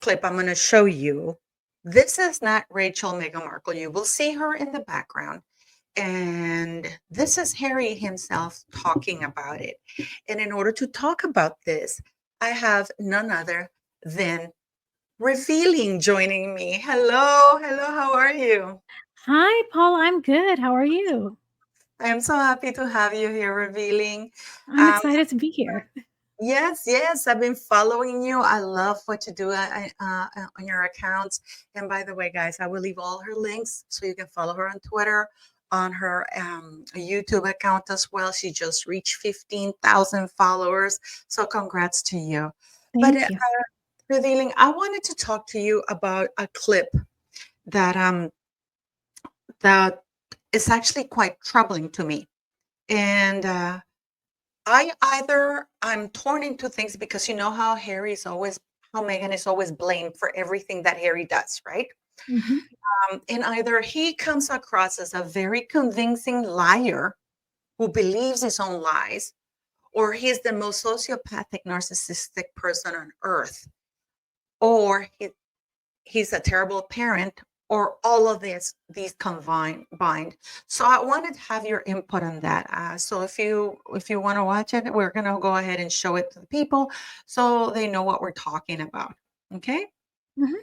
clip I'm going to show you, this is not Rachel Meghan Markle. You will see her in the background. And this is Harry himself talking about it. And in order to talk about this, I have none other than Revealing joining me. Hello, hello, how are you? Hi, Paul. I'm good. How are you? I am so happy to have you here, Revealing. I'm Um, excited to be here. yes, I've been following you. I love what you do on your accounts. And by the way, guys, I will leave all her links so you can follow her on Twitter, on her YouTube account as well. She just reached 15,000 followers. So congrats to you. But Thank you. Revealing, I wanted to talk to you about a clip that that is actually quite troubling to me. And I'm torn into things because you know how how Meghan is always blamed for everything that Harry does, right? hmm And either he comes across as a very convincing liar who believes his own lies, or he's the most sociopathic, narcissistic person on earth, or he's a terrible parent, or all of these combined. So I wanted to have your input on that. So if you want to watch it, we're gonna go ahead and show it to the people so they know what we're talking about. Okay. hmm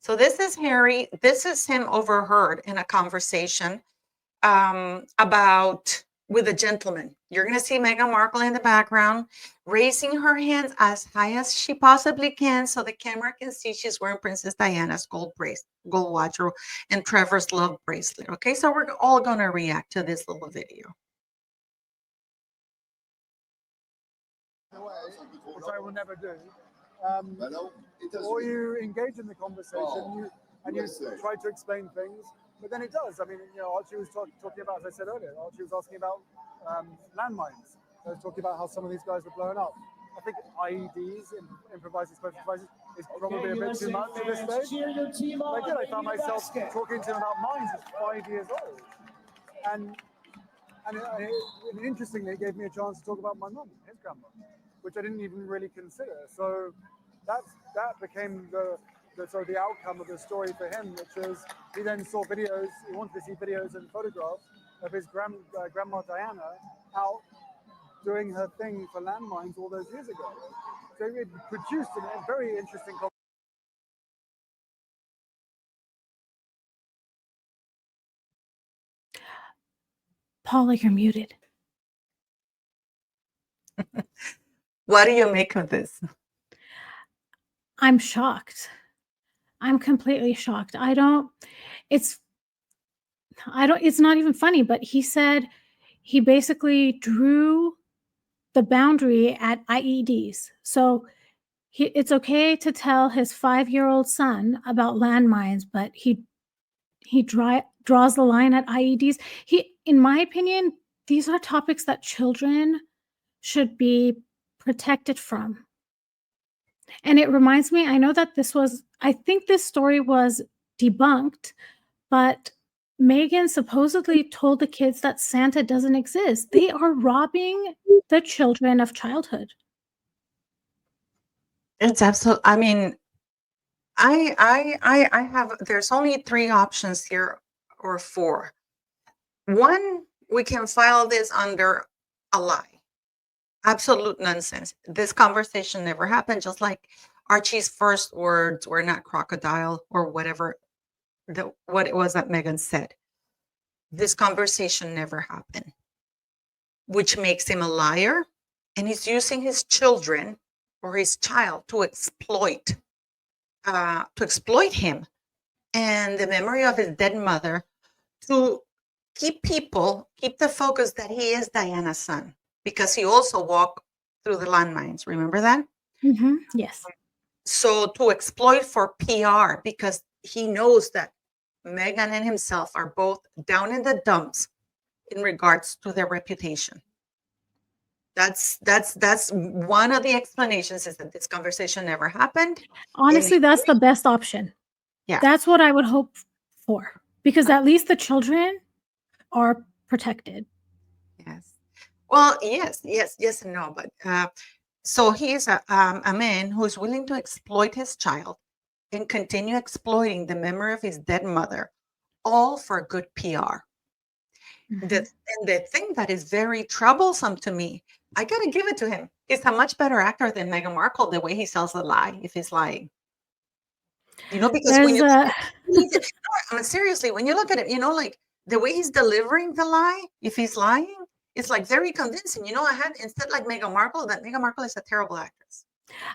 So this is Harry. This is him overheard in a conversation about with a gentleman. You're going to see Meghan Markle in the background raising her hands as high as she possibly can so the camera can see she's wearing Princess Diana's gold watch, and Trevor's love bracelet. Okay, so we're all going to react to this little video. Which I will never do. Or you engage in the conversation and you try to explain things, but then it does. I mean, Archie was talking about, as I said earlier, Archie was asking about landmines. I was talking about how some of these guys were blown up. I think IEDs, improvised explosive devices, is probably a bit too much at this stage. Like, I found myself talking to him about mines at 5 years old. And interestingly, it gave me a chance to talk about my mum, his grandma, which I didn't even really consider. So that became the outcome of the story for him, which is he then saw videos. He wanted to see videos and photographs of his grandma Diana out doing her thing for landmines all those years ago. So it produced a very interesting. Paul, you're muted. What do you make of this? I'm shocked. I'm completely shocked. It's not even funny, but he said he basically drew the boundary at IEDs. So it's okay to tell his 5-year-old son about landmines, but he draws the line at IEDs. In my opinion, these are topics that children should be protected from. And it reminds me, I know that I think this story was debunked, but Meghan supposedly told the kids that Santa doesn't exist. They are robbing the children of childhood. It's absolutely. I mean, I have. There's only 3 options here, or 4. One, we can file this under a lie. Absolute nonsense. This conversation never happened, just like Archie's first words were not crocodile or whatever what it was that Meghan said. This conversation never happened, which makes him a liar, and he's using his children or his child to exploit him and the memory of his dead mother to keep the focus that he is Diana's son, because he also walked through the landmines. Remember that? Yes. So to exploit for PR, because he knows that Meghan and himself are both down in the dumps in regards to their reputation. That's one of the explanations, is that this conversation never happened. Honestly, that's the best option. Yeah. That's what I would hope for, because at least the children are protected. Yes. Well, yes and no, but So he's a man who's willing to exploit his child and continue exploiting the memory of his dead mother, all for good PR. And the thing that is very troublesome to me, I gotta give it to him. He's a much better actor than Meghan Markle, the way he sells the lie, if he's lying. Because when There's you a I mean, seriously, when you look at it, like the way he's delivering the lie, if he's lying, it's like very convincing. I had instead like Meghan Markle, that Meghan Markle is a terrible actress.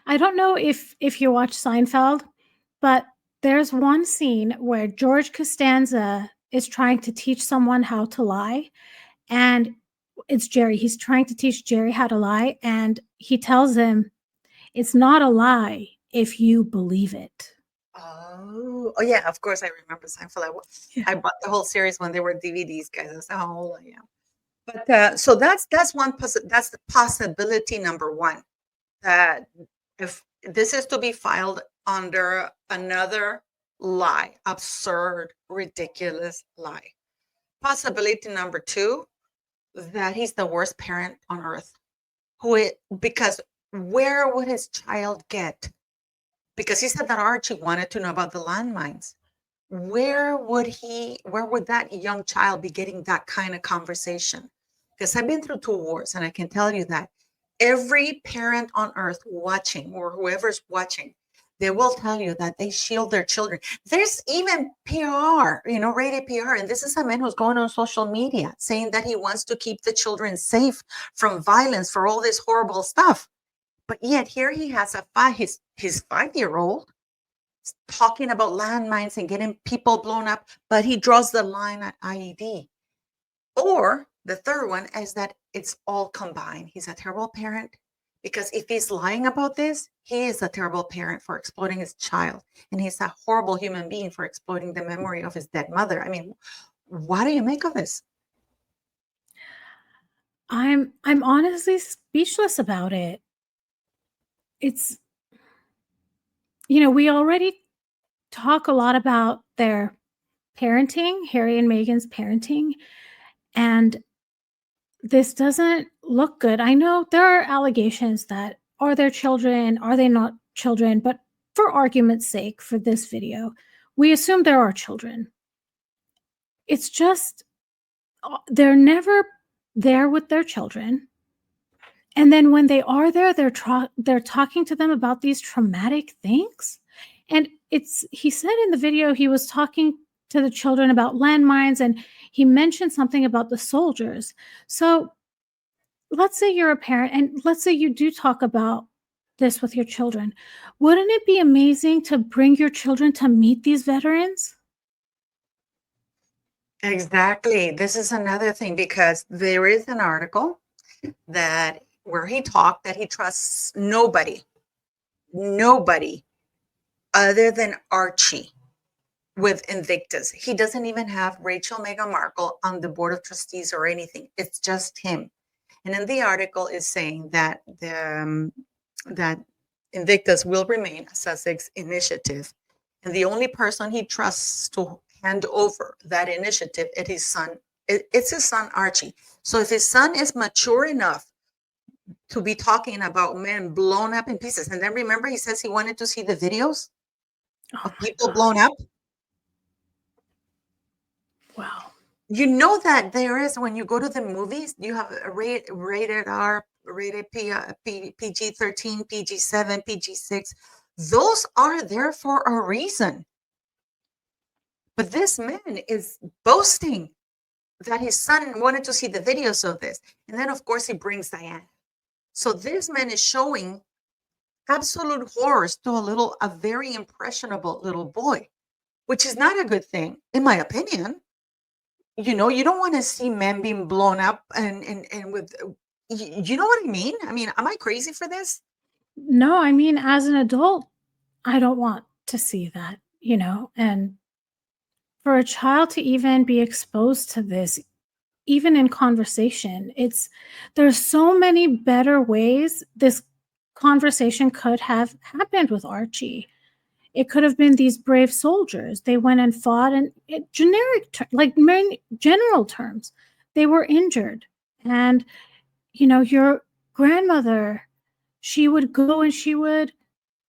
I don't know if you watch Seinfeld, but there's one scene where George Costanza is trying to teach someone how to lie, and it's Jerry. He's trying to teach Jerry how to lie, and he tells him, "It's not a lie if you believe it." Oh yeah, of course I remember Seinfeld. I bought the whole series when they were DVDs, guys. That's how old I am. But so that's that's the possibility number one, that if this is to be filed under another lie, absurd, ridiculous lie. Possibility number two, that he's the worst parent on earth. Because where would his child get? Because he said that Archie wanted to know about the landmines. Where would that young child be getting that kind of conversation? Because I've been through 2 wars, and I can tell you that every parent on earth watching, or whoever's watching, they will tell you that they shield their children. There's even PR, rated PR. And this is a man who's going on social media saying that he wants to keep the children safe from violence, for all this horrible stuff. But yet here he has his 5-year-old talking about landmines and getting people blown up, but he draws the line at IED. Or the third one is that it's all combined. He's a terrible parent, because if he's lying about this, he is a terrible parent for exploiting his child. And he's a horrible human being for exploiting the memory of his dead mother. I mean, what do you make of this? I'm honestly speechless about it. It's we already talk a lot about their parenting, Harry and Meghan's parenting, and this doesn't look good. I know there are allegations that are their children, are they not children, but for argument's sake, for this video, we assume there are children. It's just they're never there with their children. And then when they are there, they're talking to them about these traumatic things. And he said in the video he was talking to the children about landmines, and he mentioned something about the soldiers. So let's say you're a parent, and let's say you do talk about this with your children. Wouldn't it be amazing to bring your children to meet these veterans? Exactly. This is another thing, because there is an article where he talked that he trusts nobody other than Archie with Invictus. He doesn't even have Meghan Markle on the board of trustees or anything. It's just him. And in the article is saying that that Invictus will remain a Sussex initiative, and the only person he trusts to hand over that initiative is his son. It's his son Archie. So if his son is mature enough to be talking about men blown up in pieces, and then remember he says he wanted to see the videos of people blown up. Wow. You know that there is, when you go to the movies, you have a rated R, rated PG-13, PG-7, PG-6. Those are there for a reason. But this man is boasting that his son wanted to see the videos of this. And then, of course, he brings Diane. So this man is showing absolute horrors to a very impressionable little boy, which is not a good thing, in my opinion. You don't want to see men being blown up and with, you know what I mean? I mean, am I crazy for this? No, I mean, as an adult, I don't want to see that, and for a child to even be exposed to this, even in conversation, there's so many better ways this conversation could have happened with Archie. It could have been these brave soldiers. They went and fought, and general terms, they were injured. And, your grandmother she would go and she would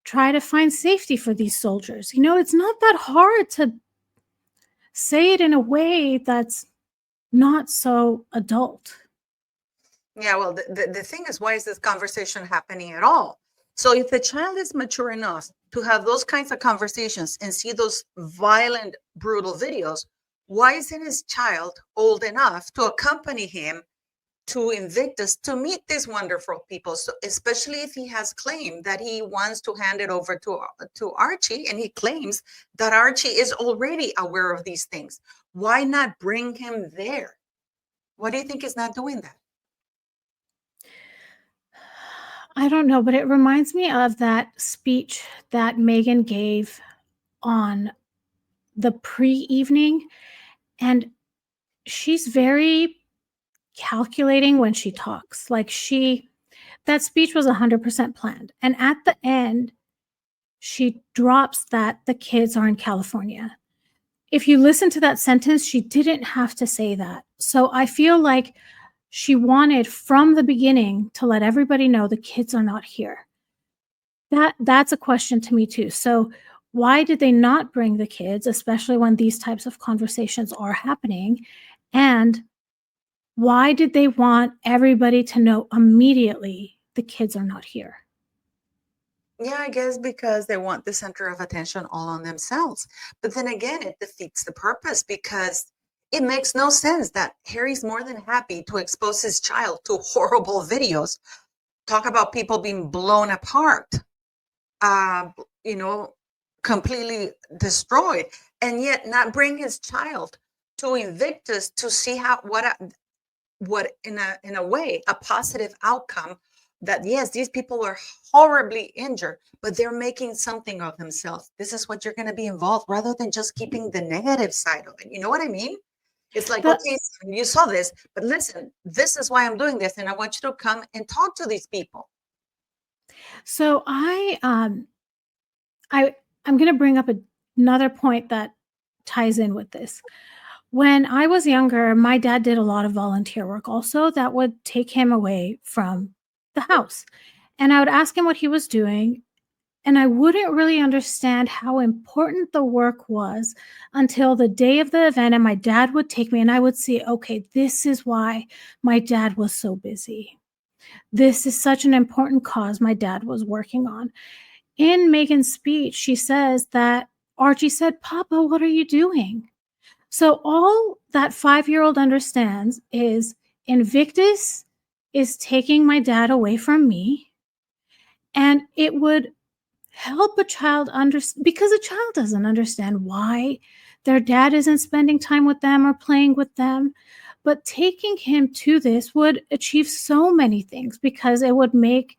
try to find safety for these soldiers. It's not that hard to say it in a way that's not so adult. Yeah, well, the thing is, why is this conversation happening at all? So if the child is mature enough to have those kinds of conversations and see those violent, brutal videos, why isn't his child old enough to accompany him to Invictus to meet these wonderful people? So especially if he has claimed that he wants to hand it over to Archie, and he claims that Archie is already aware of these things. Why not bring him there? What do you think is not doing that? I don't know, but it reminds me of that speech that Meghan gave on the pre-evening, and she's very calculating when she talks. Like that speech was 100% planned. And at the end, she drops that the kids are in California. If you listen to that sentence, she didn't have to say that. So I feel like she wanted from the beginning to let everybody know the kids are not here. That's a question to me too. So why did they not bring the kids, especially when these types of conversations are happening? And why did they want everybody to know immediately the kids are not here? Yeah, I guess because they want the center of attention all on themselves. But then again, it defeats the purpose, because it makes no sense that Harry's more than happy to expose his child to horrible videos, talk about people being blown apart, you know, completely destroyed, and yet not bring his child to Invictus to see what in a way a positive outcome, that yes, these people were horribly injured, but they're making something of themselves. This is what you're going to be involved, rather than just keeping the negative side of it. You know what I mean? It's like, The- okay, you saw this, but listen, this is why I'm doing this, and I want you to come and talk to these people. So I'm going to bring up another point that ties in with this. When I was younger, my dad did a lot of volunteer work also that would take him away from the house. And I would ask him what he was doing, and I wouldn't really understand how important the work was until the day of the event, and my dad would take me and I would see, okay, this is why my dad was so busy. This is such an important cause my dad was working on. In Meghan's speech, she says that Archie said, "Papa, what are you doing?" So all that 5-year-old understands is Invictus is taking my dad away from me, and it would help a child understand, because a child doesn't understand why their dad isn't spending time with them or playing with them. But taking him to this would achieve so many things, because it would make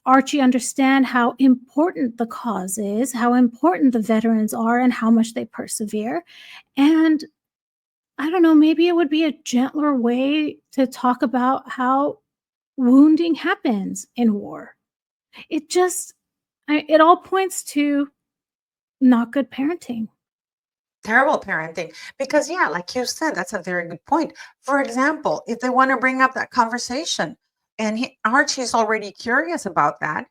Archie understand how important the cause is, how important the veterans are, and how much they persevere. And I don't know, maybe it would be a gentler way to talk about how wounding happens in war. It all points to not good parenting. Terrible parenting. Because yeah, like you said, that's a very good point. For example, if they want to bring up that conversation, and Archie's already curious about that,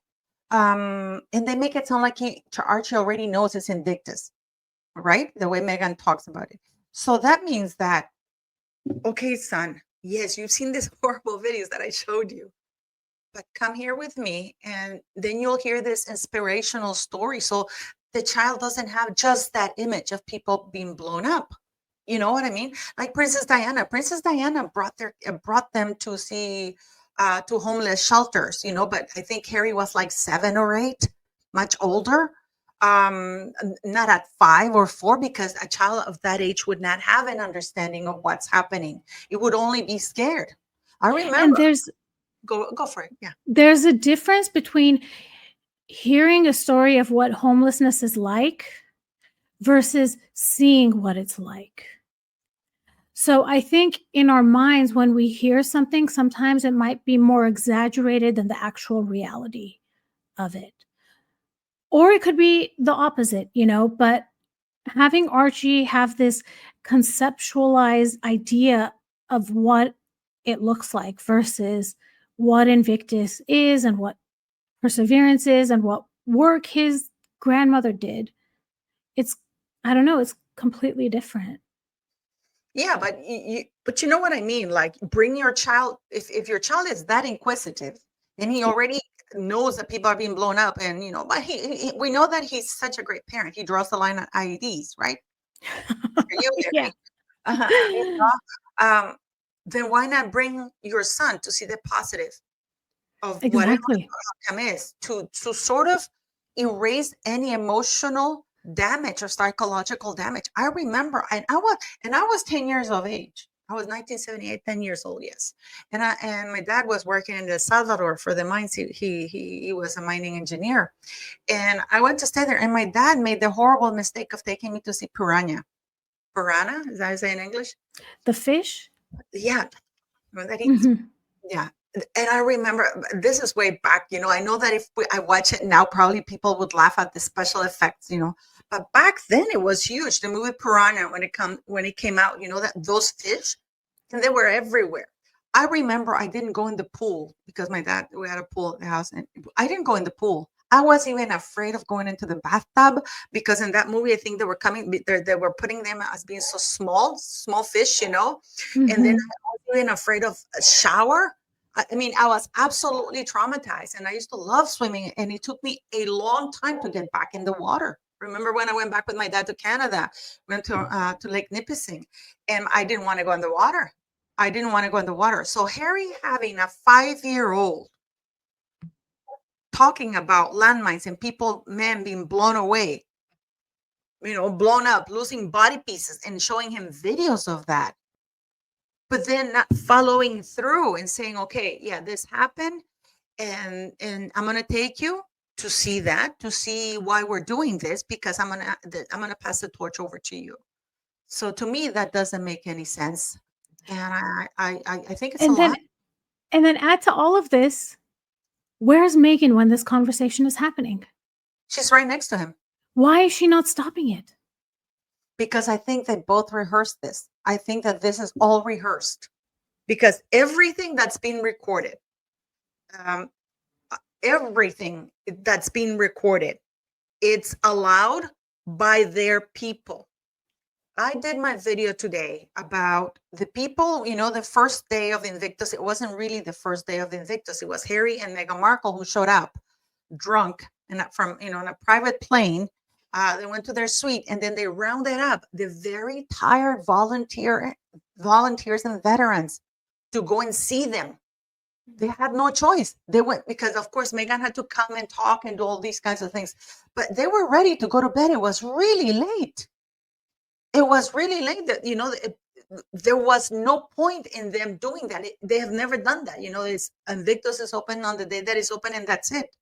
and they make it sound like Archie already knows it's Invictus, right? The way Meghan talks about it. So that means that, okay, son, yes, you've seen these horrible videos that I showed you, but come here with me, and then you'll hear this inspirational story. So the child doesn't have just that image of people being blown up. You know what I mean? Like Princess Diana. Princess Diana brought them to see to homeless shelters, but I think Harry was like 7 or 8, much older. Not at 5 or 4, because a child of that age would not have an understanding of what's happening. It would only be scared. I And remember. Go for it. Yeah. there's a difference between hearing a story of what homelessness is like versus seeing what it's like. So I think in our minds, when we hear something, sometimes it might be more exaggerated than the actual reality of it. Or it could be the opposite, but having Archie have this conceptualized idea of what it looks like versus what Invictus is and what perseverance is and what work his grandmother did, I don't know, it's completely different. Yeah, but you know what I mean? Like, bring your child, if your child is that inquisitive, and he already knows that people are being blown up, and but we know that he's such a great parent. He draws the line at IEDs, right? Are you Yeah. then why not bring your son to see the positive of whatever the Exactly. outcome is, to sort of erase any emotional damage or psychological damage. I remember, and I was 10 years of age. I was 1978, 10 years old, yes. And my dad was working in El Salvador for the mines. He was a mining engineer. And I went to stay there, and my dad made the horrible mistake of taking me to see piranha. Piranha, is that how you say in English? The fish? Yeah. That he, Mhm. yeah. And I remember, this is way back, I know that if I watch it now, probably people would laugh at the special effects, but back then it was huge. The movie Piranha, when it came out, that those fish, and they were everywhere. I remember I didn't go in the pool because we had a pool at the house, and I didn't go in the pool. I was even afraid of going into the bathtub because in that movie, I think they were putting them as being so small fish, and then I Mhm. was even afraid of a shower. I mean, I was absolutely traumatized, and I used to love swimming, and it took me a long time to get back in the water. Remember when I went back with my dad to Canada, went to Lake Nipissing, and I didn't want to go in the water. I didn't want to go in the water. So Harry having a 5-year-old talking about landmines and men being blown away, blown up, losing body pieces, and showing him videos of that, but then not following through and saying, okay, yeah, this happened, and I'm gonna take you to see why we're doing this, because I'm gonna pass the torch over to you. So to me, that doesn't make any sense, and I think it's a And then lot. add to all of this, where's Meghan when this conversation is happening? She's right next to him, Why is she not stopping it? because I think they both rehearsed this. I think that this is all rehearsed, because everything that's been recorded, um, everything that's being recorded, it's allowed by their people. I did my video today about the people, the first day of Invictus. It wasn't really the first day of Invictus. It was Harry and Meghan Markle who showed up drunk and from, on a private plane. They went to their suite, and then they rounded up the very tired volunteers and veterans to go and see them. They had no choice. They went because, of course, Meghan had to come and talk and do all these kinds of things. But they were ready to go to bed. It was really late. That there was no point in them doing that. They have never done that. It's Invictus is open on the day that is open, and that's it.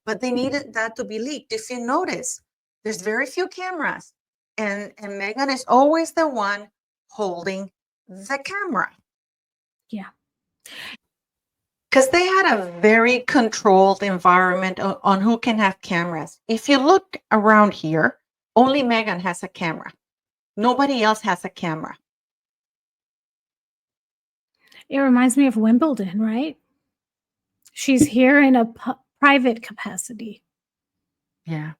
But they needed that to be leaked. If you notice, there's very few cameras, and Meghan is always the one holding the camera. Yeah. Because they had a very controlled environment on who can have cameras. If you look around here, only Meghan has a camera. Nobody else has a camera. It reminds me of Wimbledon, right? She's here in a private capacity Yeah.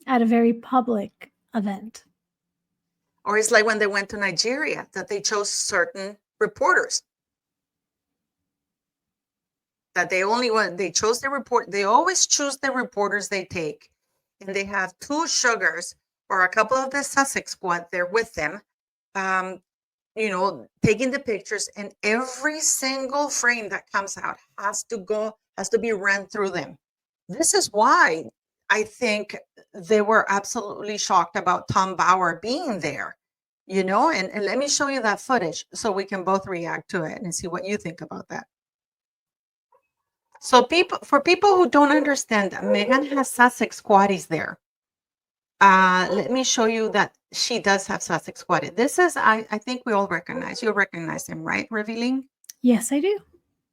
at a very public event. Or it's like when they went to Nigeria, that they chose certain reporters. That they chose the report. They always choose the reporters they take. And they have 2 sugars or a couple of the Sussex squad there with them, taking the pictures, and every single frame that comes out has to be ran through them. This is why I think they were absolutely shocked about Tom Bauer being there, and let me show you that footage so we can both react to it and see what you think about that. So for people who don't understand, Meghan has Sussex squatties there. Let me show you that she does have Sussex squatted. This is, I think we all recognize. You recognize him, right, Revealing? Yes, I do.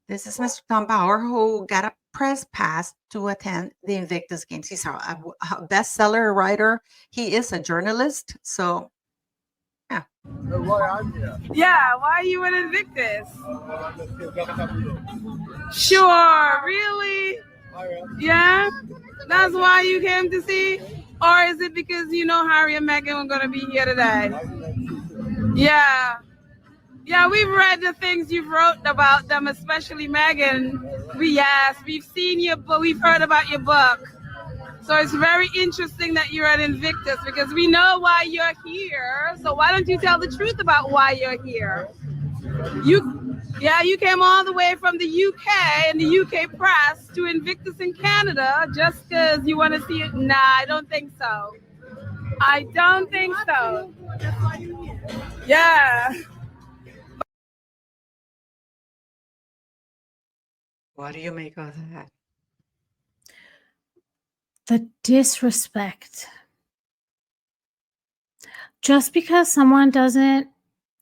This is Mr. Tom Bauer, who got a press pass to attend the Invictus Games. He's a bestseller writer. He is a journalist. So, yeah. Why I'm here? Yeah, why are you in Invictus? Sure, really? Yeah? That's why you came to see? Or is it because you know Harry and Meghan were going to be here today? Yeah. Yeah, we've read the things you've wrote about them, especially Meghan. We've seen your book, we've heard about your book. So it's very interesting that you're at Invictus because we know why you're here. So why don't you tell the truth about why you're here? You came all the way from the UK and the UK press to Invictus in Canada just because you want to see it. Nah, I don't think so. I don't think so. Yeah. What do you make of that? The disrespect. Just because someone doesn't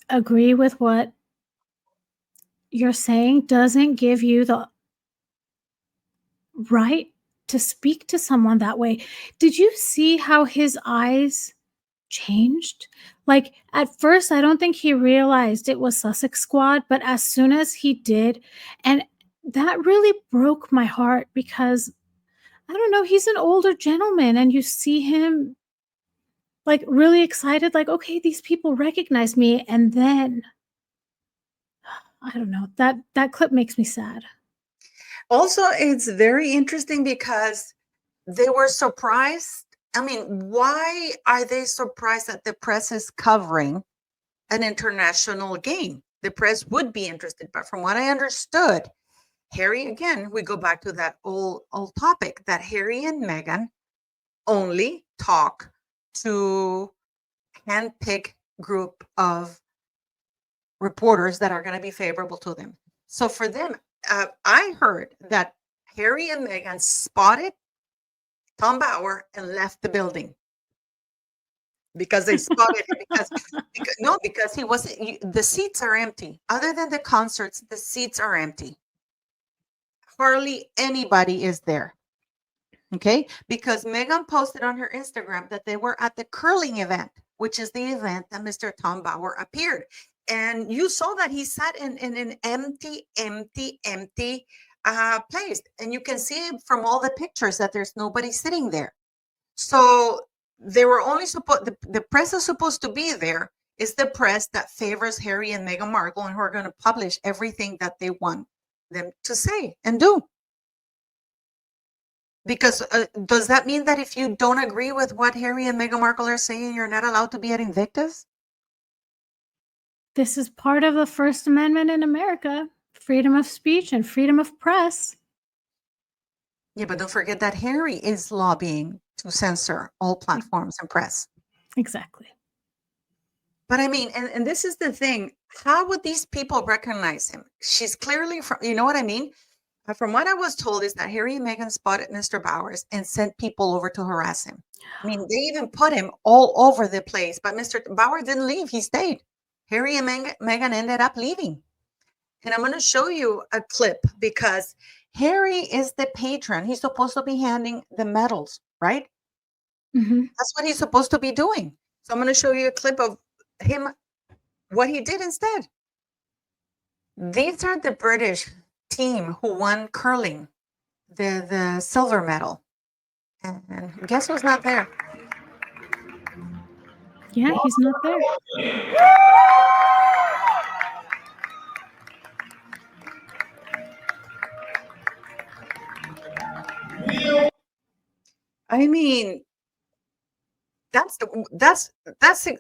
agree with what you're saying doesn't give you the right to speak to someone that way. Did you see how his eyes changed? Like at first, I don't think he realized it was Sussex Squad, but as soon as he did, and that really broke my heart because I don't know, he's an older gentleman and you see him like really excited, like, okay, these people recognize me. And then I don't know, that clip makes me sad. Also, it's very interesting because they were surprised. I mean, why are they surprised that the press is covering an international game? The press would be interested, but from what I understood, Harry, again, we go back to that old topic that Harry and Meghan only talk to handpicked group of reporters that are going to be favorable to them. So for them, I heard that Harry and Meghan spotted Tom Bauer and left the building because they spotted him because he wasn't. The seats are empty. Other than the concerts, the seats are empty. Hardly anybody is there. Okay, because Meghan posted on her Instagram that they were at the curling event, which is the event that Mr. Tom Bauer appeared. And you saw that he sat in an empty place. And you can see from all the pictures that there's nobody sitting there. So they were only supposed, the press is supposed to be there. Is the press that favors Harry and Meghan Markle and who are going to publish everything that they want them to say and do. Because does that mean that if you don't agree with what Harry and Meghan Markle are saying, you're not allowed to be at Invictus? This is part of the First Amendment in America, freedom of speech and freedom of press. Yeah, but don't forget that Harry is lobbying to censor all platforms and press. Exactly. But I mean, and this is the thing, how would these people recognize him? She's clearly from, you know what I mean? From what I was told is that Harry and Meghan spotted Mr. Bowers and sent people over to harass him. I mean, they even put him all over the place, but Mr. Bauer didn't leave. He stayed. Harry and Meghan ended up leaving. And I'm going to show you a clip because Harry is the patron. He's supposed to be handing the medals, right? Mm-hmm. That's what he's supposed to be doing. So I'm going to show you a clip of him, what he did instead. These are the British team who won curling, the silver medal. And guess who's not there? Yeah, he's not there. I mean, that's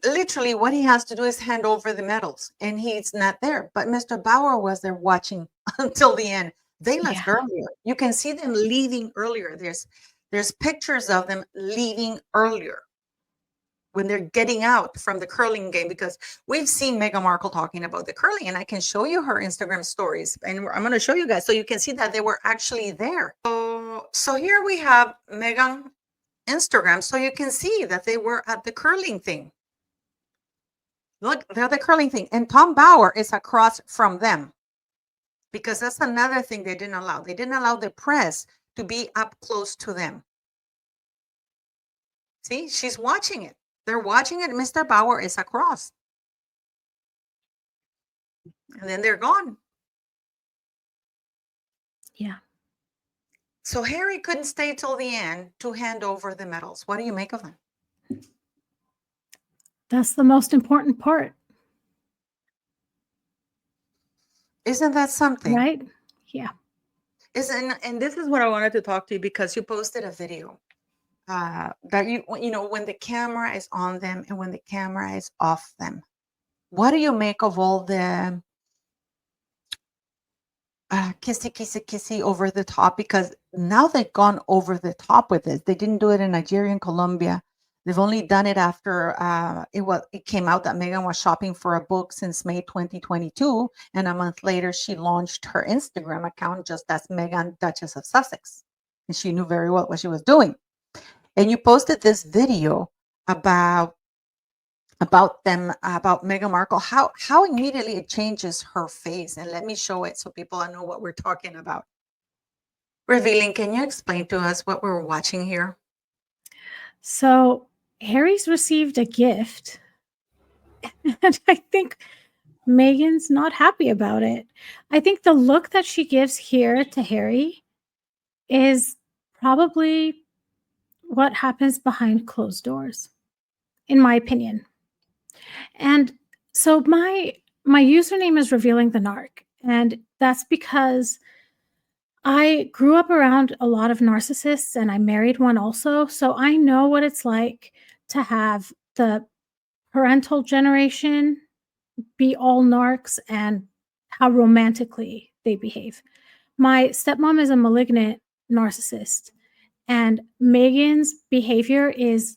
literally what he has to do is hand over the medals, and he's not there. But Mr. Bauer was there watching until the end. They left earlier. You can see them leaving earlier. There's pictures of them leaving earlier when they're getting out from the curling game, because we've seen Meghan Markle talking about the curling, and I can show you her Instagram stories, and I'm going to show you guys so you can see that they were actually there. So here we have Meghan Instagram, so you can see that they were at the curling thing. Look, they're the curling thing, and Tom Bauer is across from them, because that's another thing they didn't allow. They didn't allow the press to be up close to them. See, she's watching it. They're watching it. Mr. Bauer is across. And then they're gone. Yeah. So Harry couldn't stay till the end to hand over the medals. What do you make of that? That's the most important part, Isn't that something? right? Yeah. And this is what I wanted to talk to you, because you posted a video that you know, when the camera is on them and when the camera is off them. What do you make of all the kissy over the top? Because now they've gone over the top with it. They didn't do it in Nigeria and Colombia. They've only done it after it came out that Meghan was shopping for a book since May 2022, and a month later she launched her Instagram account just as Meghan, Duchess of Sussex, and she knew very well what she was doing. And you posted this video about Meghan Markle, how immediately it changes her face. And let me show it so people know what we're talking about. Revealing, can you explain to us what we're watching here? So Harry's received a gift, and I think Meghan's not happy about it. I think the look that she gives here to Harry is probably what happens behind closed doors, in my opinion. And so my username is Revealing the Narc, and that's because I grew up around a lot of narcissists, and I married one also. So I know what it's like to have the parental generation be all narcs and how romantically they behave. My stepmom is a malignant narcissist, and Meghan's behavior is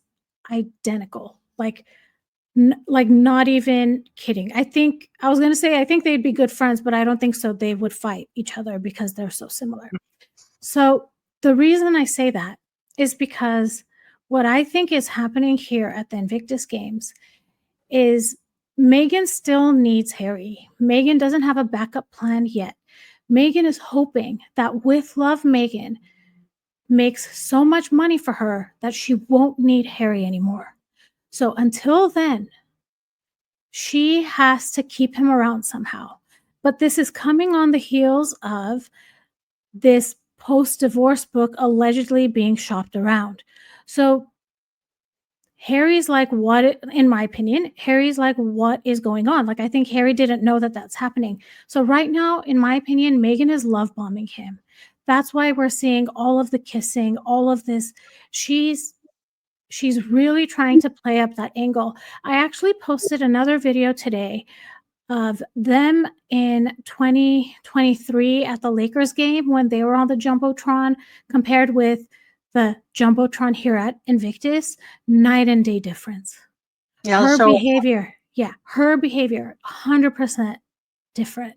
identical. Like not even kidding. I think they'd be good friends, but I don't think so. They would fight each other because they're so similar. So the reason I say that is because what I think is happening here at the Invictus Games is Meghan still needs Harry. Meghan doesn't have a backup plan yet. Meghan is hoping that with Love Meghan makes so much money for her that she won't need Harry anymore. So until then, she has to keep him around somehow. But this is coming on the heels of this post-divorce book allegedly being shopped around. So Harry's like, in my opinion, Harry's like, what is going on? Like, I think Harry didn't know that that's happening. So right now, in my opinion, Meghan is love bombing him. That's why we're seeing all of the kissing, all of this. She's really trying to play up that angle. I actually posted another video today of them in 2023 at the Lakers game when they were on the Jumbotron compared with the Jumbotron here at Invictus. Night and day difference. Yeah, her behavior 100% different.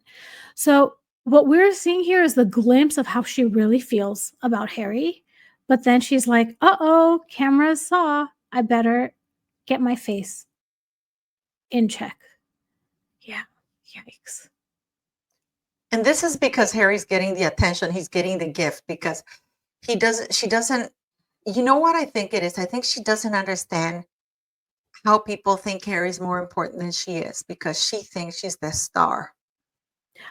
So what we're seeing here is the glimpse of how she really feels about Harry. But then she's like, uh-oh, cameras saw. I better get my face in check. Yeah, yikes. And this is because Harry's getting the attention. He's getting the gift because she doesn't, you know what I think it is? I think she doesn't understand how people think Harry's more important than she is because she thinks she's the star.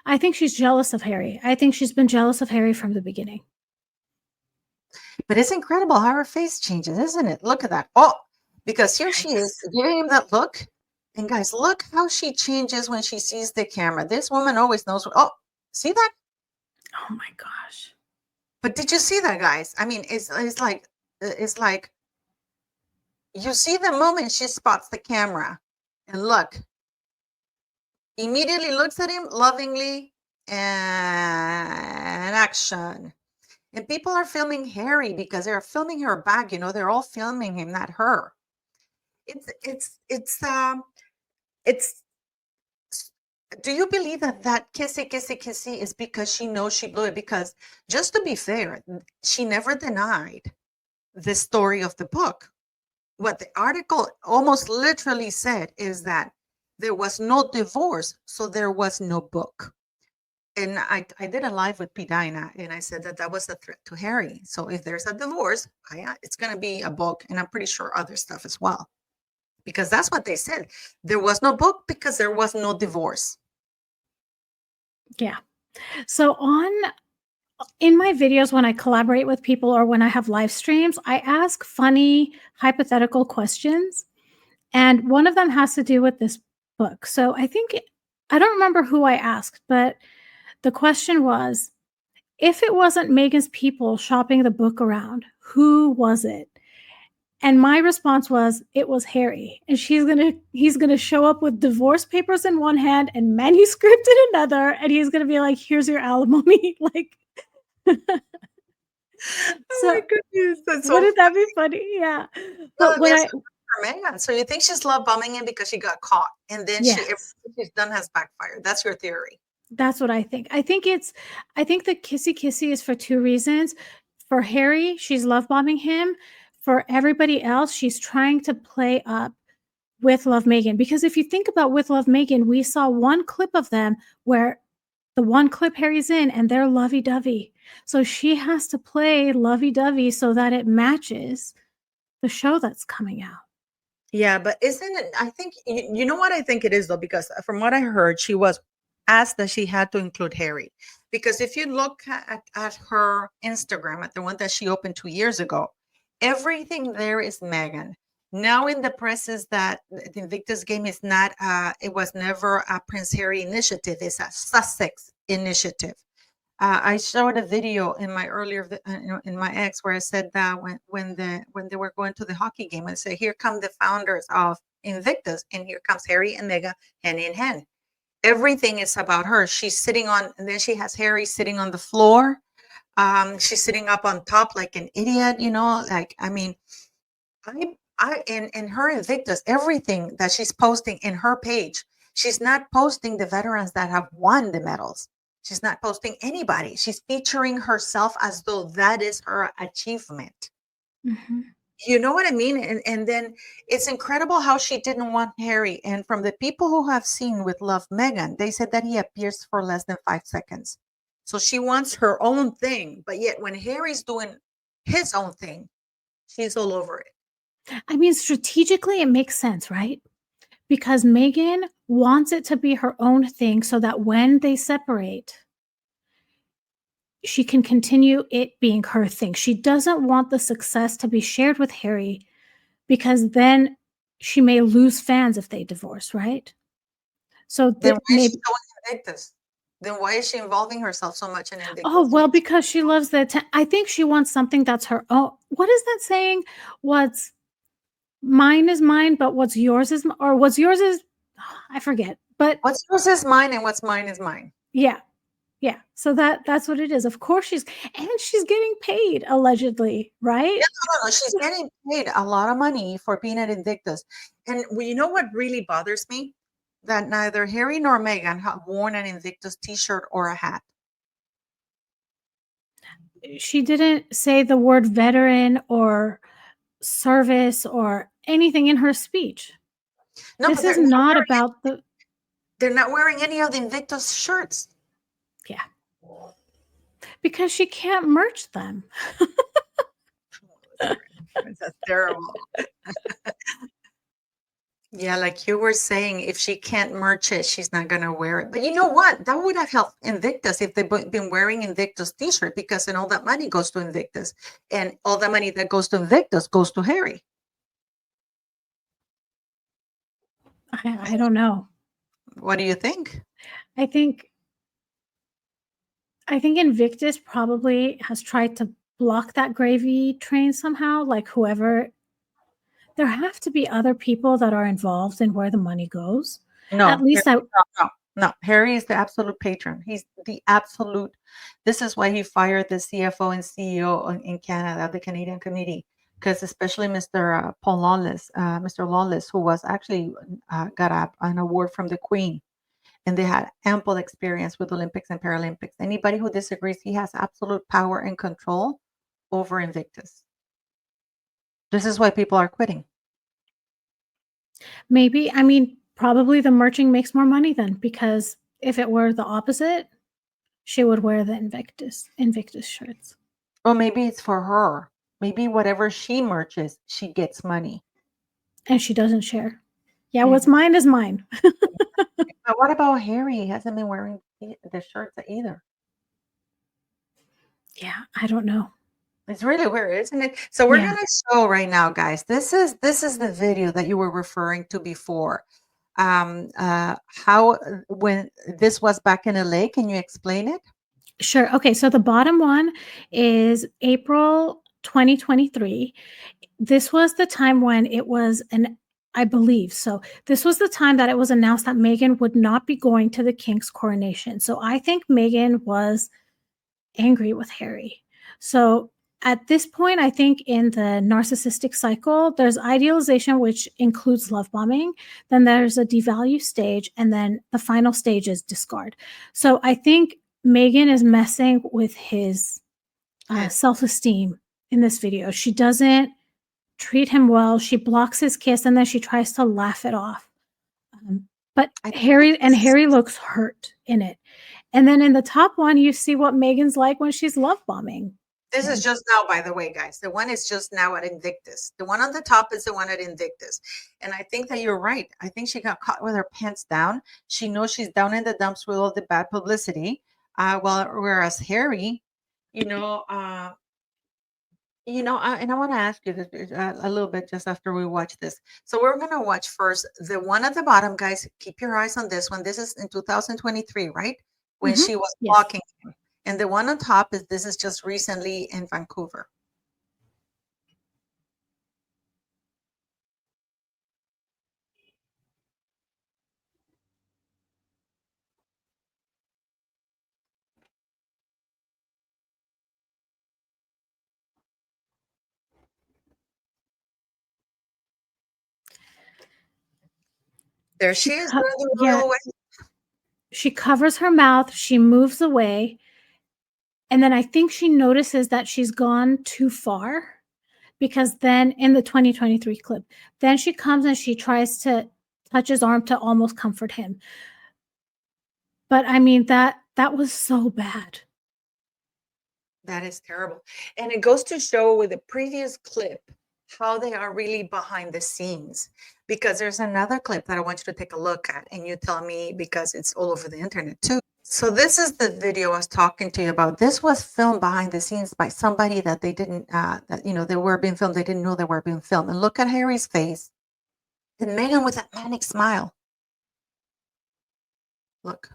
I think she's jealous of Harry. I think she's been jealous of Harry from the beginning. But it's incredible how her face changes, isn't it? Look at that. Oh, because here she is giving him that look. And guys, look how she changes when she sees the camera. This woman always knows. See that? Oh my gosh. But did you see that, guys? I mean, it's like you see the moment she spots the camera and look, immediately looks at him lovingly and action. And people are filming Harry because they're filming her back. You know, they're all filming him, not her. Do you believe that kissy is because she knows she blew it? Because just to be fair, she never denied the story of the book. What the article almost literally said is that there was no divorce, so there was no book. And I did a live with P. Dinah, and I said that was a threat to Harry. So if there's a divorce, it's going to be a book, and I'm pretty sure other stuff as well. Because that's what they said. There was no book because there was no divorce. Yeah. So in my videos, when I collaborate with people or when I have live streams, I ask funny hypothetical questions. And one of them has to do with this book. So I don't remember who I asked, but the question was, if it wasn't Meghan's people shopping the book around, who was it? And my response was, it was Harry. And he's gonna show up with divorce papers in one hand and manuscript in another, and he's gonna be like, here's your alimony. Like, Oh my goodness, that's so wouldn't that be funny? Yeah. But no, when that's I for Meghan. So you think she's love bombing him because she got caught, and then yes. everything she's done has backfired. That's your theory. That's what I think. I think the kissy kissy is for two reasons. For Harry, she's love bombing him. For everybody else, she's trying to play up with Love Meghan. Because if you think about with Love Meghan, we saw one clip of them where the one clip Harry's in and they're lovey-dovey. So she has to play lovey-dovey so that it matches the show that's coming out. Yeah, but isn't it? I think you know what I think it is though, because from what I heard, she was asked that she had to include Harry. Because if you look at her Instagram, at the one that she opened 2 years ago, everything there is Meghan. Now in the press is that the Invictus game is not, it was never a Prince Harry initiative. It's a Sussex initiative. I showed a video in my in my ex where I said that when they were going to the hockey game, I said, here come the founders of Invictus, and here comes Harry and Meghan hand in hand. Everything is about her. She's sitting on, and then she has Harry sitting on the floor. She's sitting up on top like an idiot, like, I mean, in her Invictus, everything that she's posting in her page, she's not posting the veterans that have won the medals. She's not posting anybody. She's featuring herself as though that is her achievement. Mm-hmm. You know what I mean? And then it's incredible how she didn't want Harry. And from the people who have seen with Love Meghan, they said that he appears for less than 5 seconds. So she wants her own thing. But yet when Harry's doing his own thing, she's all over it. I mean, strategically, it makes sense, right? Because Meghan wants it to be her own thing so that when they separate, she can continue it being her thing. She doesn't want the success to be shared with Harry because then she may lose fans if they divorce, right? So then why is she going Invictus? Then why is she involving herself so much in Invictus? Oh, well, because she loves the I think she wants something that's her own. What is that saying? What's mine is mine, but what's yours is, or what's yours is, I forget. But what's yours is mine, and what's mine is mine. Yeah. So that's what it is. Of course she's getting paid allegedly, right? Yeah, no, she's getting paid a lot of money for being at Invictus. And you know what really bothers me? That neither Harry nor Meghan have worn an Invictus t-shirt or a hat. She didn't say the word veteran or service or anything in her speech. No, this is not about they're not wearing any of the Invictus shirts. Yeah. Because she can't merch them. That's terrible. Yeah, like you were saying, if she can't merch it, she's not going to wear it. But you know what? That would have helped Invictus if they've been wearing Invictus t-shirt, because then all that money goes to Invictus. And all the money that goes to Invictus goes to Harry. I don't know. What do you think? I think Invictus probably has tried to block that gravy train somehow, like whoever. There have to be other people that are involved in where the money goes. No, at least no. Harry is the absolute patron. He's the absolute. This is why he fired the CFO and CEO in Canada, the Canadian committee, because especially Mr. Paul Lawless, Mr. Lawless, who was actually got an award from the Queen, and they had ample experience with Olympics and Paralympics. Anybody who disagrees, he has absolute power and control over Invictus. This is why people are quitting. Maybe, I mean, probably the merching makes more money then, because if it were the opposite, she would wear the Invictus shirts. Or maybe it's for her. Maybe whatever she merches, she gets money. And she doesn't share. Yeah, what's mine is mine. But what about Harry? He hasn't been wearing the shirts either. Yeah, I don't know. It's really weird, isn't it? So we're Yeah. gonna show right now, guys. This is the video that you were referring to before. How when this was back in LA, can you explain it? Sure. Okay, so the bottom one is April 2023. This was the time when it was I believe so. This was the time that it was announced that Meghan would not be going to the king's coronation. So I think Meghan was angry with Harry. So at this point, I think in the narcissistic cycle, there's idealization, which includes love bombing. Then there's a devalue stage, and then the final stage is discard. So I think Meghan is messing with his Yes. self-esteem in this video. She doesn't treat him well. She blocks his kiss, and then she tries to laugh it off. But I think Harry looks hurt in it. And then in the top one, you see what Meghan's like when she's love bombing. this is just now, by the way, guys. The one is just now at Invictus. The one on the top is the one at Invictus. And I think that you're right. I think she got caught with her pants down. She knows she's down in the dumps with all the bad publicity. Whereas Harry, you know, and I want to ask you this a little bit just after we watch this. So we're going to watch first the one at the bottom, guys. Keep your eyes on this one. This is in 2023, right? When Mhm. she was Yes. blocking him. And the one on top is this is just recently in Vancouver. There she is. co- Running the yeah. royal way. She covers her mouth, she moves away, and then I think she notices that she's gone too far, because then in the 2023 clip, then she comes and she tries to touch his arm to almost comfort him. But I mean, that was so bad. That is terrible. And it goes to show with the previous clip how they are really behind the scenes. Because there's another clip that I want you to take a look at, and you tell me, because it's all over the internet too. So this is the video I was talking to you about. This was filmed behind the scenes by somebody that they didn't, they were being filmed. They didn't know they were being filmed. And look at Harry's face. And Meghan with that manic smile. Look.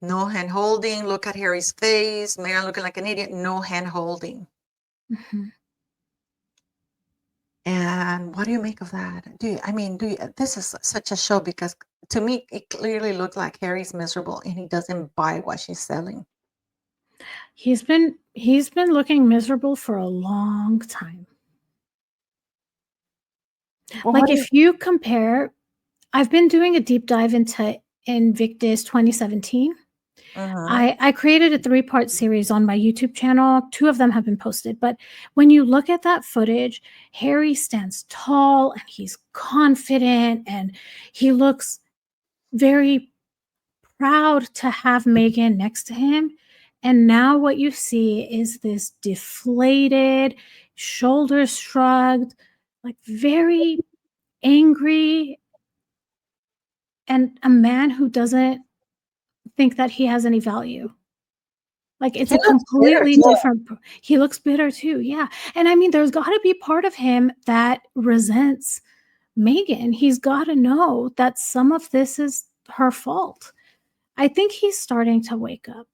No hand holding. Look at Harry's face. Meghan looking like an idiot. No hand holding. Mhm. And what do you make of that? This is such a show, because to me, it clearly looked like Harry's miserable and he doesn't buy what she's selling. He's been looking miserable for a long time. Well, Like, what do you- if you compare, I've been doing a deep dive into Invictus 2017. Mhm. I created a 3-part series on my YouTube channel. 2 of them have been posted. But when you look at that footage, Harry stands tall and he's confident and he looks very proud to have Meghan next to him. And now what you see is this deflated, shoulders shrugged, like very angry, and a man who doesn't think that he has any value. Like, it's He a looks bitter completely too. different he looks bitter too, yeah. And I mean, there's gotta be part of him that resents Meghan. He's gotta know that some of this is her fault. I think he's starting to wake up.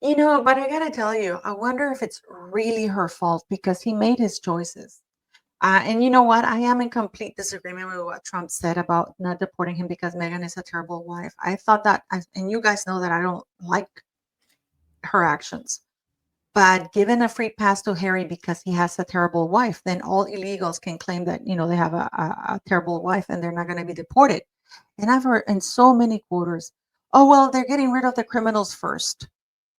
But I gotta tell you, I wonder if it's really her fault, because he made his choices. And you know what? I am in complete disagreement with what Trump said about not deporting him because Meghan is a terrible wife. I thought that, and you guys know that I don't like her actions. But given a free pass to Harry because he has a terrible wife, then all illegals can claim that, they have a terrible wife and they're not going to be deported. And I've heard in so many quarters, oh, well, they're getting rid of the criminals first.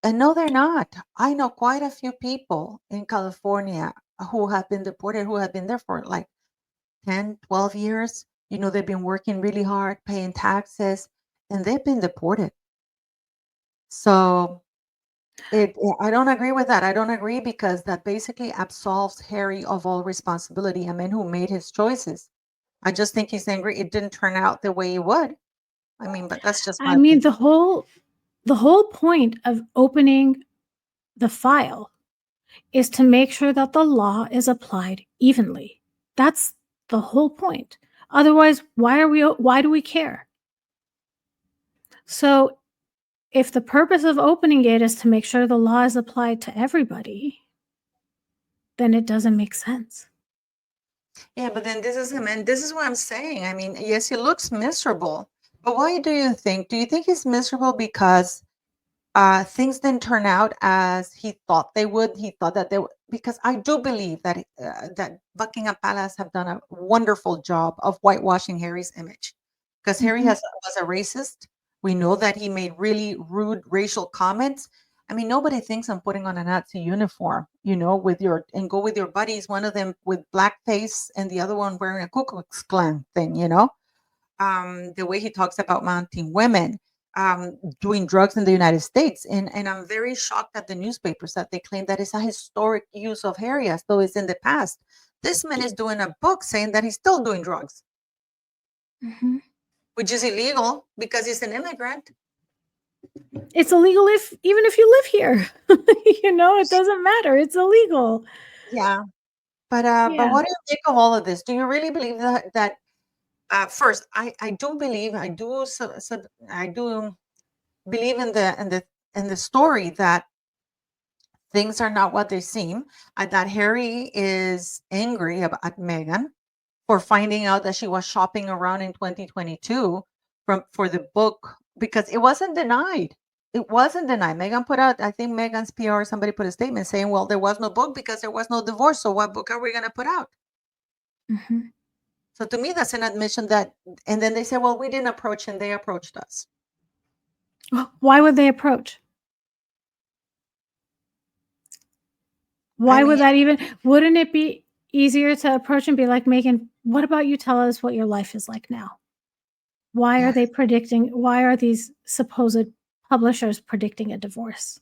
And no, they're not. I know quite a few people in California who have been deported, who have been there for like 10, 12 years. They've been working really hard, paying taxes, and they've been deported. So I don't agree with that. I don't agree, because that basically absolves Harry of all responsibility, a man who made his choices. I just think he's angry. It didn't turn out the way he would. But that's just my I mean, opinion. the whole point of opening the file is to make sure that the law is applied evenly. That's the whole point. Otherwise, why do we care? So if the purpose of opening it is to make sure the law is applied to everybody, then it doesn't make sense. Yeah, but then this is what I'm saying. I mean, yes, he looks miserable, but why do you think? Do you think he's miserable because things didn't turn out as he thought they would? He thought that because I do believe that that Buckingham Palace have done a wonderful job of whitewashing Harry's image, because Harry was a racist. We know that he made really rude racial comments. I mean, nobody thinks I'm putting on a Nazi uniform, and go with your buddies, one of them with blackface and the other one wearing a Ku Klux Klan thing, the way he talks about mounting women, doing drugs in the United States. And I'm very shocked at the newspapers that they claim that it's a historic use of Harry as though it's in the past. This man is doing a book saying that he's still doing drugs, which is illegal because he's an immigrant. It's illegal even if you live here. It doesn't matter. It's illegal. Yeah. But what do you think of all of this? Do you really believe that first, I do believe, I do believe in the story that things are not what they seem, that Harry is angry at Meghan for finding out that she was shopping around in 2022 for the book, because it wasn't denied. It wasn't denied. Meghan put out, I think Meghan's PR, somebody put a statement saying, well, there was no book because there was no divorce. So what book are we going to put out? So to me, that's an admission that, and then they said, well, we didn't approach him. They approached us. Why would they approach? Why would that even, wouldn't it be easier to approach and be like, Meghan, what about you tell us what your life is like now? Why are these supposed publishers predicting a divorce?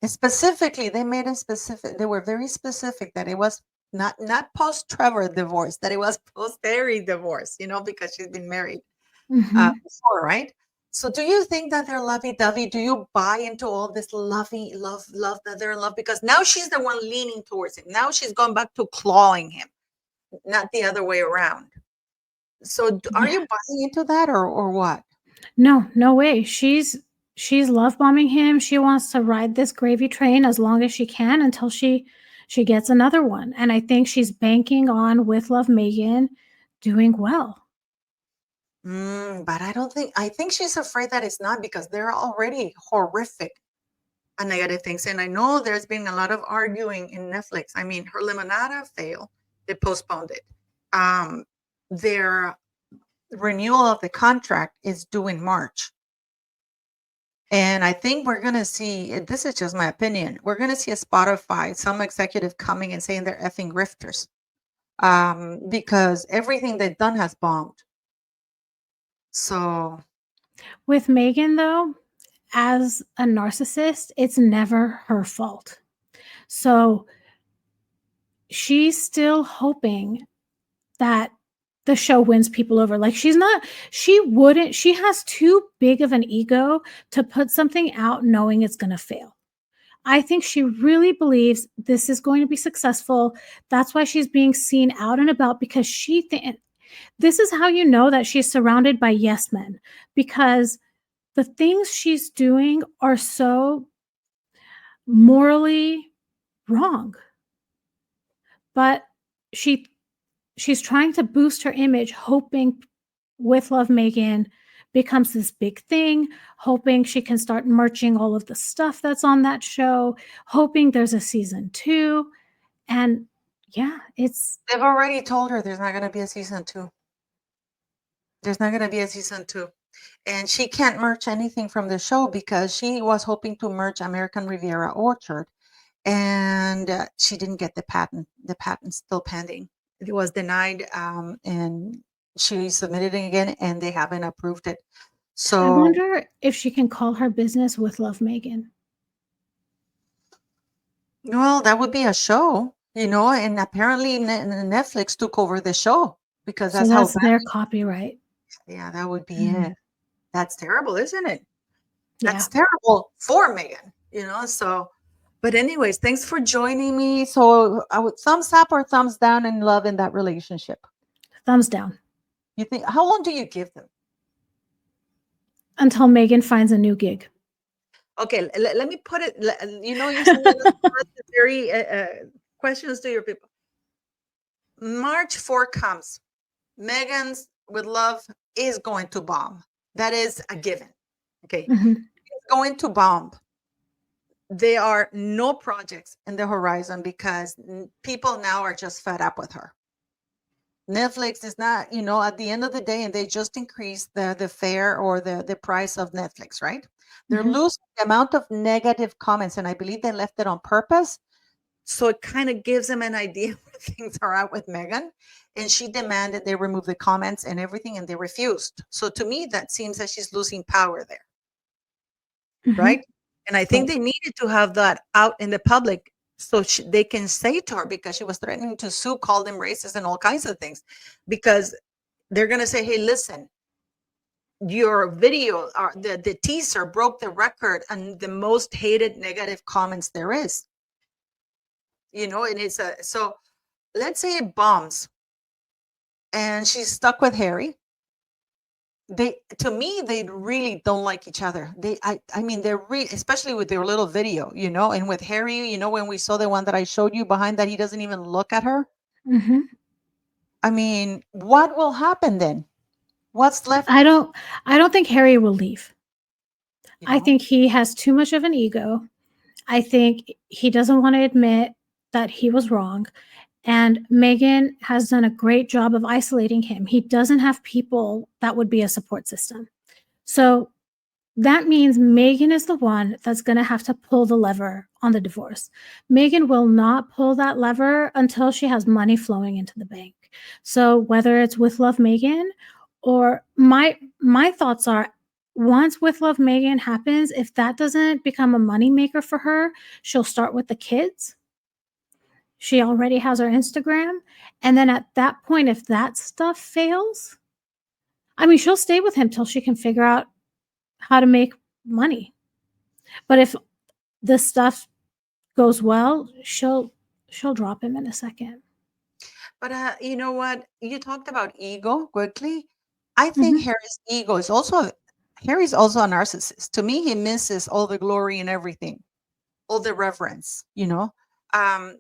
Specifically, they made it specific. They were very specific that it was not post-Trevor divorce, that it was post-Harry divorce, because she's been married before, right? So do you think that they're lovey-dovey? Do you buy into all this love that they're in love? Because now she's the one leaning towards him. Now she's going back to clawing him, not the other way around. So are you buying into that or what? No way. She's love bombing him. She wants to ride this gravy train as long as she can until she gets another one. And I think she's banking on with Love Meghan doing well. But I think she's afraid that it's not, because they're already horrific and negative things. And I know there's been a lot of arguing in Netflix. I mean, her Limonada failed. They postponed it. Their renewal of the contract is due in March. And I think we're going to see, this is just my opinion, we're going to see a Spotify, some executive coming and saying they're effing grifters, because everything they've done has bombed. So with Meghan, though, as a narcissist, it's never her fault. So she's still hoping that the show wins people over. Like she has too big of an ego to put something out knowing it's going to fail. I think she really believes this is going to be successful. That's why she's being seen out and about, because this is how you know that she's surrounded by yes men, because the things she's doing are so morally wrong. But she's trying to boost her image, hoping with Love Meghan becomes this big thing, hoping she can start merching all of the stuff that's on that show, hoping there's a season 2. And they've already told her there's not going to be a season 2. There's not going to be a season 2. And she can't merch anything from the show because she was hoping to merch American Riviera Orchard. And she didn't get the patent. The patent's still pending. It was denied, and she submitted it again, and they haven't approved it. So I wonder if she can call her business with Love Meghan. Well, that would be a show, and apparently Netflix took over the show because that's their copyright. Yeah, that would be it. That's terrible, isn't it? That's terrible for Meghan, so. But anyways, thanks for joining me. So I would thumbs up or thumbs down in love in that relationship. Thumbs down. You think, how long do you give them? Until Meghan finds a new gig. Okay, let me put it, you're saying very questions to your people. March 4 comes. Meghan's with love is going to bomb. That is a given. Okay. Mhm. It's going to bomb. There are no projects in the horizon because people now are just fed up with her. Netflix is not, at the end of the day, and they just increased the fare or the price of Netflix, right? They're Mhm. losing the amount of negative comments, and I believe they left it on purpose. So it kind of gives them an idea where things are at with Meghan. And she demanded they remove the comments and everything, and they refused. So to me, that seems that she's losing power there, Mhm. right? And I think Right. they needed to have that out in the public so they can say to her, because she was threatening to sue, call them racist and all kinds of things, because they're going to say, hey, listen, your video or the teaser broke the record and the most hated negative comments there is, and it's so let's say it bombs and she's stuck with Harry. To me, they really don't like each other. I mean, they're especially with their little video, and with Harry, when we saw the one that I showed you behind that, he doesn't even look at her. Mhm. I mean, what will happen then? What's left? I don't think Harry will leave. you I know? think he has too much of an ego. I think he doesn't want to admit that he was wrong. And Meghan has done a great job of isolating him. He doesn't have people that would be a support system. So that means Meghan is the one that's going to have to pull the lever on the divorce. Meghan will not pull that lever until she has money flowing into the bank. So whether it's With Love Meghan or my thoughts are, once With Love Meghan happens, if that doesn't become a moneymaker for her, she'll start with the kids. She already has her Instagram. And then at that point, if that stuff fails, I mean, she'll stay with him till she can figure out how to make money. But if the stuff goes well, she'll drop him in a second. But you know what? You talked about ego quickly. I think Mhm. Harry's also a narcissist. To me, he misses all the glory and everything, all the reverence,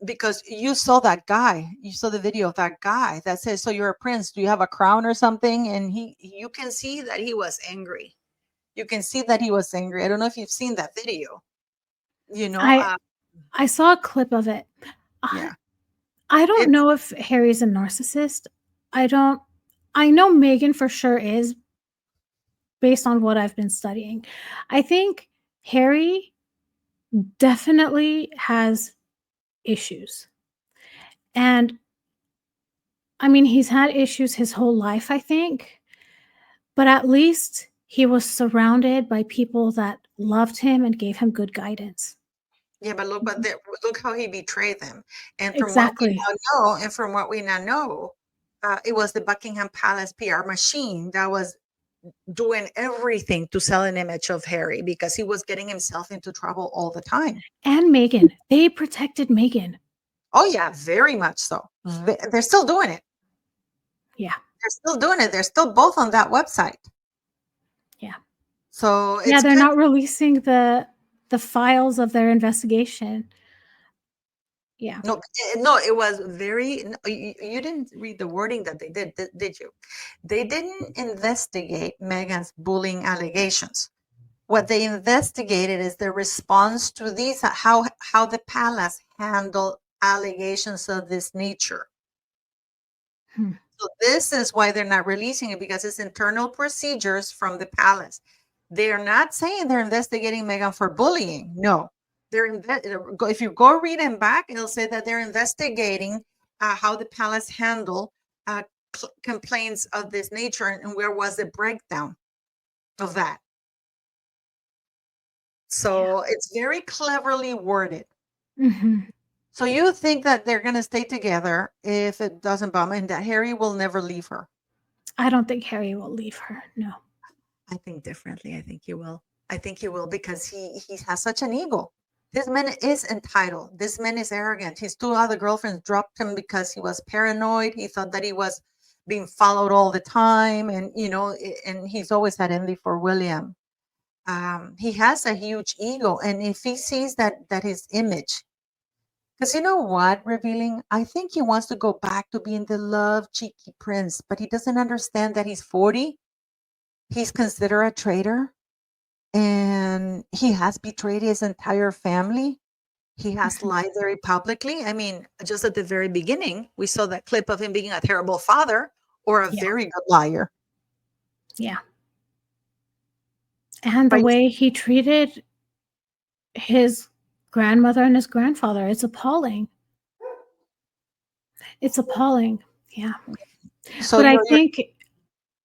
because you saw that guy, you saw the video of that guy that says, so you're a prince, do you have a crown or something? And you can see that he was angry. You can see that he was angry. I don't know if you've seen that video, I I saw a clip of it. yeah. I don't It's know if Harry's a narcissist. I know Meghan for sure is, based on what I've been studying. I think Harry definitely has issues. And I mean, he's had issues his whole life, I think, but at least he was surrounded by people that loved him and gave him good guidance. Yeah, but look how he betrayed them. And from what we Exactly. now know, it was the Buckingham Palace PR machine that was doing everything to sell an image of Harry, because he was getting himself into trouble all the time. And Meghan. They protected Meghan. Oh yeah, very much so. They're still doing it. Yeah. They're still doing it. They're still both on that website. Yeah. So Yeah, it's they're kind not releasing the files of their investigation. Yeah. no, it was very you didn't read the wording that they did you? They didn't investigate Meghan's bullying allegations. What they investigated is the response to these, how the palace handled allegations of this nature. Hmm. So this is why they're not releasing it, because it's internal procedures from the palace. They're not saying they're investigating Meghan for bullying. No, if you go read them back, it'll say that they're investigating how the palace handle complaints of this nature, and where was the breakdown of that. So it's very cleverly worded. Mhm. So you think that they're going to stay together if it doesn't bomb, and that Harry will never leave her? I don't think Harry will leave her. No. I think differently. I think he will. I think he will, because he has such an ego. This man is entitled. This man is arrogant. His two other girlfriends dropped him because he was paranoid. He thought that he was being followed all the time, and and he's always had envy for William. He has a huge ego, and if he sees that his image, because you know what, revealing, I think he wants to go back to being the love cheeky prince, but he doesn't understand that he's 40. He's considered a traitor, and he has betrayed his entire family. He has lied very publicly. I mean, just at the very beginning, we saw that clip of him being a terrible father or a Yeah. very good liar. Yeah. And the Right. way he treated his grandmother and his grandfather, it's appalling. It's appalling. Yeah. So But I you're think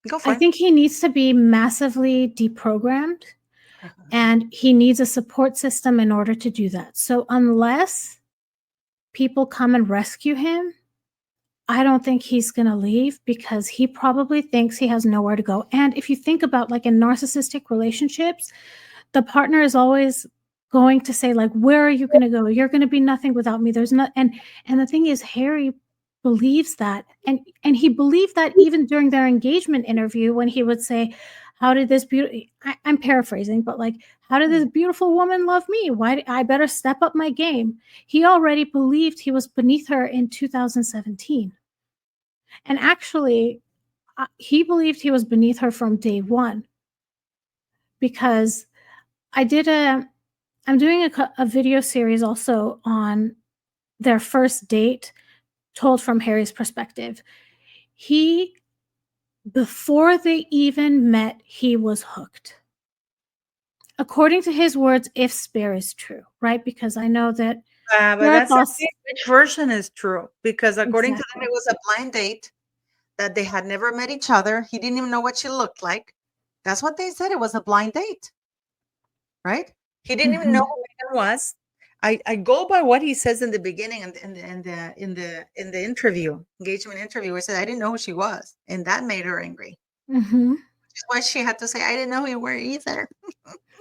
go for I it. think he needs to be massively deprogrammed, and he needs a support system in order to do that. So unless people come and rescue him, I don't think he's going to leave, because he probably thinks he has nowhere to go. And if you think about, like, in narcissistic relationships, the partner is always going to say, like, where are you going to go? You're going to be nothing without me. There's not. And the thing is, Harry believes that. And he believed that even during their engagement interview, when he would say, how did this I'm paraphrasing, but, like, how did this beautiful woman love me? Why I better step up my game. He already believed he was beneath her in 2017. And actually, he believed he was beneath her from day one, because I'm doing a video series also on their first date, told from Harry's perspective. Before they even met, he was hooked. According to his words, if spare is true, right? Because I know that But there are that's thoughts. which version is true, because according to them, Exactly. it was a blind date, that they had never met each other. He didn't even know what she looked like. That's what they said. It was a blind date, right? He didn't even know Mhm. who Meghan was. I go by what he says in the beginning, in the interview, engagement interview, where he said, I didn't know who she was, and that made her angry. Mhm. Which is why she had to say, I didn't know who you were either.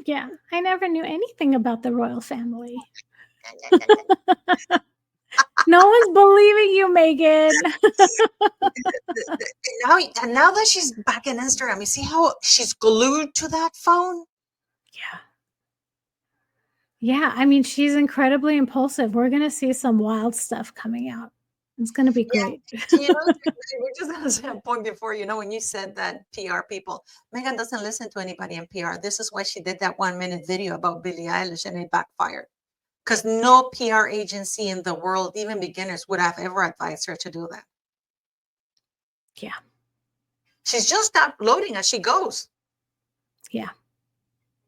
Yeah, I never knew anything about the royal family. No one's believing you, Meghan. Now that she's back in Instagram, you see how she's glued to that phone? Yeah. Yeah, I mean, she's incredibly impulsive. We're gonna see some wild stuff coming out. It's gonna be great. We're just going to say a point before, when you said that PR people, Meghan doesn't listen to anybody in PR. This is why she did that 1-minute video about Billie Eilish, and it backfired. Because no PR agency in the world, even beginners, would have ever advised her to do that. Yeah. She's just uploading as she goes. Yeah.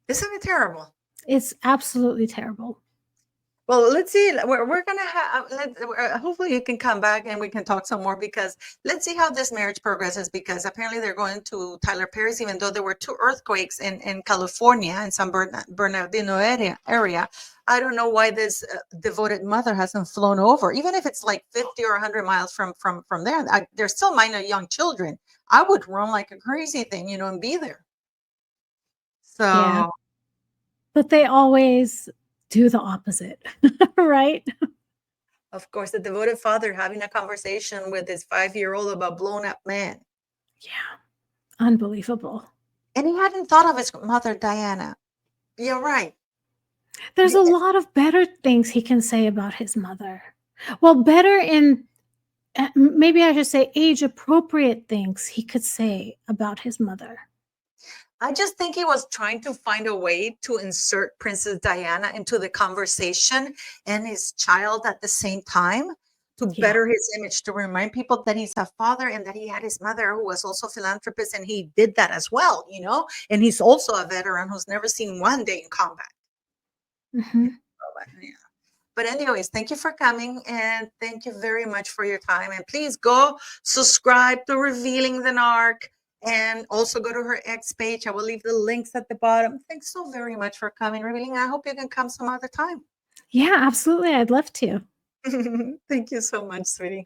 Isn't it terrible? It's absolutely terrible. Well, let's see. We're gonna have. Hopefully, you can come back and we can talk some more, because let's see how this marriage progresses. Because apparently, they're going to Tyler Perry's, even though there were 2 earthquakes in California, in San Bernardino area. I don't know why this devoted mother hasn't flown over, even if it's like 50 or 100 miles from there. They're still minor young children. I would run like a crazy thing, and be there. So. Yeah. But they always do the opposite, right? Of course, the devoted father having a conversation with his 5-year-old about blown up man. Yeah. Unbelievable. And he hadn't thought of his mother, Diana. You're right. There's a lot of better things he can say about his mother. Well, better in, maybe I should say, age appropriate things he could say about his mother. I just think he was trying to find a way to insert Princess Diana into the conversation and his child at the same time, to better his image, to remind people that he's a father and that he had his mother who was also a philanthropist, and he did that as well, and he's also a veteran who's never seen one day in combat. Mm-hmm. Yeah. But anyways, thank you for coming, and thank you very much for your time. And please go subscribe to Revealing the Narc, and also go to her X page. I will leave the links at the bottom. Thanks so very much for coming, Revealing. I hope you can come some other time. Yeah, absolutely. I'd love to. Thank you so much, sweetie. Thank